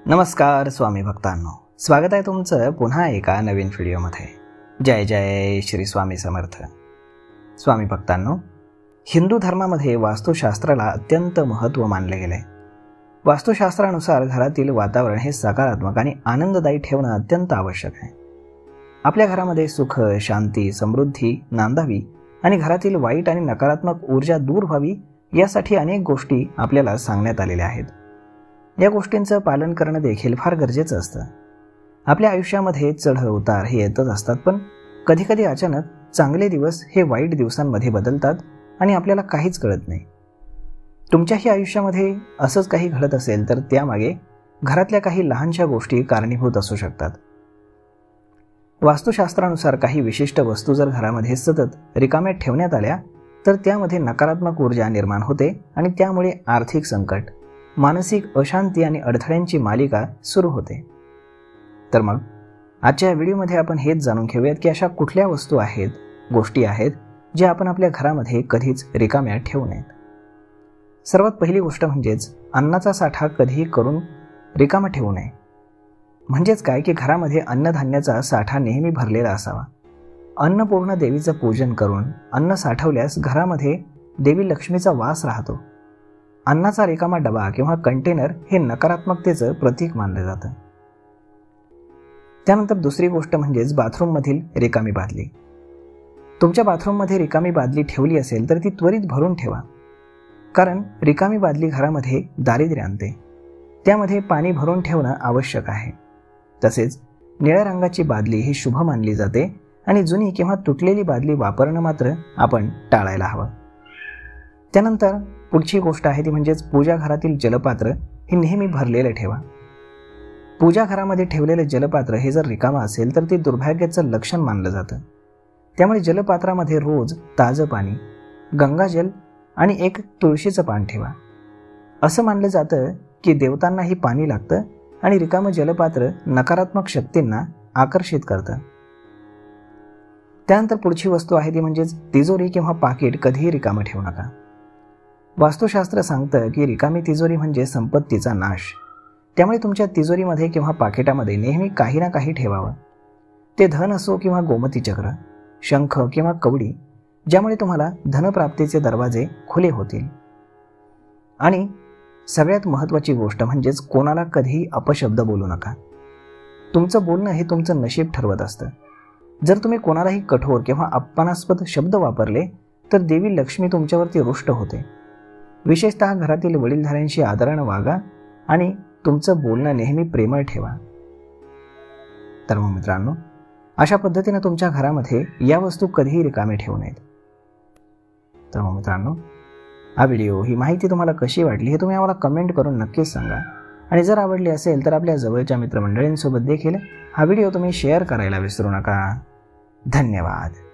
नमस्कार स्वामी भक्तांनो, स्वागत आहे तुमचं पुन्हा एका नवीन व्हिडिओमध्ये। जय जय श्री स्वामी समर्थ। स्वामी भक्तांनो, हिंदू धर्मामध्ये वास्तुशास्त्राला अत्यंत महत्त्व मानले गेले। वास्तुशास्त्रानुसार घरातील वातावरण हे सकारात्मक आणि आनंददायी ठेवणे अत्यंत आवश्यक आहे। आपल्या घरामध्ये सुख, शांती, समृद्धी नांदावी आणि घरातील वाईट आणि नकारात्मक ऊर्जा दूर व्हावी यासाठी अनेक गोष्टी आपल्याला सांगण्यात आलेल्या आहेत। या गोष्टींचं पालन करणं देखील फार गरजेचं असतं। आपल्या आयुष्यामध्ये चढ उतार हे येतच असतात, पण कधीकधी अचानक चांगले दिवस हे वाईट दिवसांमध्ये बदलतात आणि आपल्याला काहीच कळत नाही। तुमच्याही आयुष्यामध्ये असंच काही घडत असेल तर त्यामागे घरातल्या काही लहानशा गोष्टी कारणीभूत असू शकतात। वास्तुशास्त्रानुसार काही विशिष्ट वस्तू जर घरामध्ये सतत रिकाम्या ठेवण्यात आल्या तर त्यामध्ये नकारात्मक ऊर्जा निर्माण होते आणि त्यामुळे आर्थिक संकट, मानसिक अशांती आणि अडथळ्यांची मालिका सुरू होते। तर मग आजच्या व्हिडिओमध्ये आपण हेच जाणून घेऊयात की अशा कुठल्या वस्तू आहेत, गोष्टी आहेत ज्या आपण आपल्या घरामध्ये कधीच रिकाम्या ठेवू नयेत। सर्वात पहिली गोष्ट म्हणजेच अन्नाचा साठा कधीही करून रिकामा ठेवू नये। म्हणजेच काय की घरामध्ये अन्नधान्याचा साठा नेहमी भरलेला असावा। अन्नपूर्ण देवीचं पूजन करून अन्न साठवल्यास घरामध्ये देवी लक्ष्मीचा वास राहतो। अन्नाचा रिकामा डबा किंवा कंटेनर हे नकारात्मकतेचं प्रतीक मानलं जातं। त्यानंतर दुसरी गोष्ट म्हणजेच बाथरूममधील रिकामी बादली। तुमच्या बाथरूममध्ये रिकामी बादली ठेवली असेल तर ती त्वरित भरून ठेवा, कारण रिकामी बादली घरामध्ये दारिद्र्य आणते। त्यामध्ये पाणी भरून ठेवणं आवश्यक आहे। तसेच निळ्या रंगाची बादली ही शुभ मानली जाते आणि जुनी किंवा तुटलेली बादली वापरणं मात्र आपण टाळायला हवं। त्यानंतर पुढची गोष्ट आहे ती म्हणजेच पूजा घरातील जलपात्र हे नेहमी भरलेले ठेवा। पूजा घरामध्ये ठेवलेले जलपात्र हे जर रिकामा असेल तर ते दुर्भाग्याचं लक्षण मानलं जातं। त्यामुळे जलपात्रामध्ये रोज ताजं पाणी, गंगाजल आणि एक तुळशीचं पान ठेवा। असं मानलं जातं की देवतांनाही पाणी लागतं आणि रिकामं जलपात्र नकारात्मक शक्तींना आकर्षित करतं। त्यानंतर पुढची वस्तू आहे ती म्हणजेच तिजोरी किंवा पाकिट कधीही रिकामं ठेवू नका। वास्तुशास्त्र सांगतं की रिकामी तिजोरी म्हणजे संपत्तीचा नाश। त्यामुळे तुमच्या तिजोरीमध्ये किंवा पाकिटामध्ये नेहमी काही ना काही ठेवावं। ते धन असो किंवा गोमती चक्र, शंख किंवा कवडी, ज्यामुळे तुम्हाला धनप्राप्तीचे दरवाजे खुले होतील। आणि सगळ्यात महत्त्वाची गोष्ट म्हणजेच कोणाला कधीही अपशब्द बोलू नका। तुमचं बोलणं हे तुमचं नशीब ठरवत असतं। जर तुम्ही कोणालाही कठोर किंवा अपमानास्पद शब्द वापरले तर देवी लक्ष्मी तुमच्यावरती रुष्ट होते। विशेषतः घरातील वडीलधाऱ्यांशी आदरानं वागा आणि तुमचं बोलणं नेहमी प्रेमळ ठेवा। तर मग मित्रांनो, अशा पद्धतीने तुमच्या घरामध्ये या वस्तू कधीही रिकामे ठेवू नयेत। तर मग मित्रांनो, हा व्हिडिओ, ही माहिती तुम्हाला कशी वाटली हे तुम्ही आम्हाला कमेंट करून नक्कीच सांगा। आणि जर आवडली असेल तर आपल्या जवळच्या मित्रमंडळींसोबत देखील हा व्हिडिओ तुम्ही शेअर करायला विसरू नका। धन्यवाद।